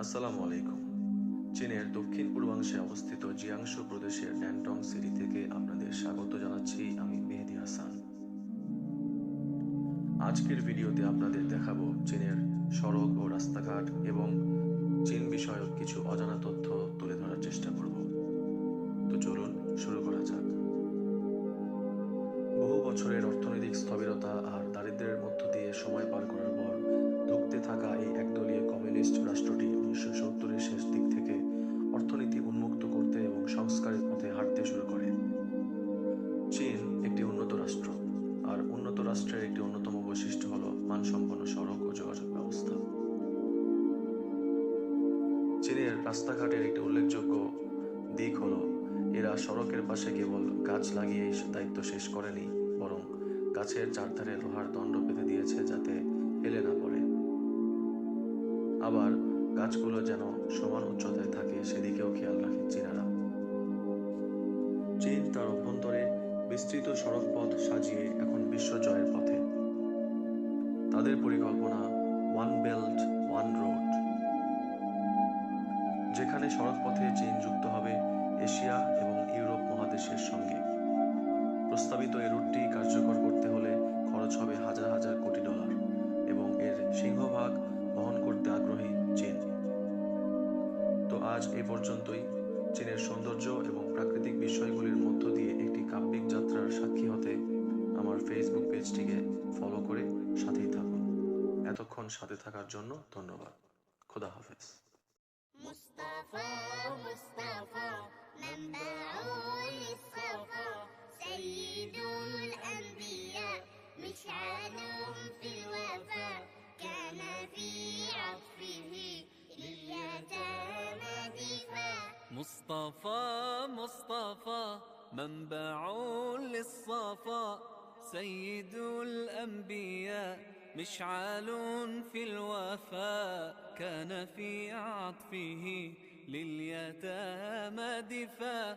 আসসালামু আলাইকুম। চীনের দক্ষিণ পূর্বাংশে অবস্থিত জিয়াংশু প্রদেশের ড্যানটং সিটি থেকে আপনাদের স্বাগত জানাচ্ছি আমি মেহেদি হাসান। আজকের ভিডিওতে আপনাদের দেখাবো চীনের সড়ক ও রাস্তাঘাট এবং চীন বিষয়ক কিছু অজানা তথ্য তুলে ধরার চেষ্টা করব। তো চলুন শুরু করা যাক। বহু বছরের অর্থনৈতিক স্থবিরতা আর দারিদ্র্যের মধ্য দিয়ে সময় পার করার পর ধুঁকতে থাকা এই একদলীয় কমিউনিস্ট রাষ্ট্রটি 1970-এর শেষ দিক থেকে অর্থনীতি উন্মুক্ত করতে এবং সংস্কারের পথে হাঁটতে শুরু করে। চীন একটি উন্নত রাষ্ট্র, আর উন্নত রাষ্ট্রের একটি অন্যতম বৈশিষ্ট্য হল মানসম্পন্ন সড়ক ও যোগাযোগ ব্যবস্থা। চীনের রাস্তাঘাটের একটি উল্লেখযোগ্য দিক হল এরা সড়কের পাশে কেবল গাছ লাগিয়ে দায়িত্ব শেষ করেনি, বরং গাছের চারধারে লোহার দণ্ড পেতে দিয়েছে যাতে হেলে না পড়ে। আবার গাছগুলো যেন সমান উচ্চতায় থাকে সেদিকেও খেয়াল রাখে চীনারা। চীন তার অভ্যন্তরে বিস্তৃত সড়ক পথ সাজিয়ে এখন বিশ্ব জয়ের পথে। তাদের পরিকল্পনা ওয়ান বেল্ট ওয়ান রোড, যেখানে সড়ক পথে চীন যুক্ত হবে এশিয়া এবং ইউরোপ মহাদেশের সঙ্গে। প্রস্তাবিত এই রুটটি কার্যকর করতে হলে খরচ হবে হাজার হাজার কোটি ডলার, এবং এর সিংহভাগ বহন করতে আগ্রহী চীন। তো আজ এই পর্যন্তই। চীনের সৌন্দর্য এবং প্রাকৃতিক বিষয়গুলির মধ্য দিয়ে একটি কাব্যিক যাত্রার সাক্ষী হতে আমার ফেসবুক পেজটিকে ফলো করে সাথেই থাকুন। এতক্ষণ সাথে থাকার জন্য ধন্যবাদ। খোদা হাফেজ। مصطفى مصطفى منبع للصفا سيد الأنبياء مشعل في الوفاء كان في عطفه لليتامى دفاع مصطفى مصطفى منبع للصفا سيد الأنبياء مشعل في الوفاء كان في عطفه لليتامى دفاع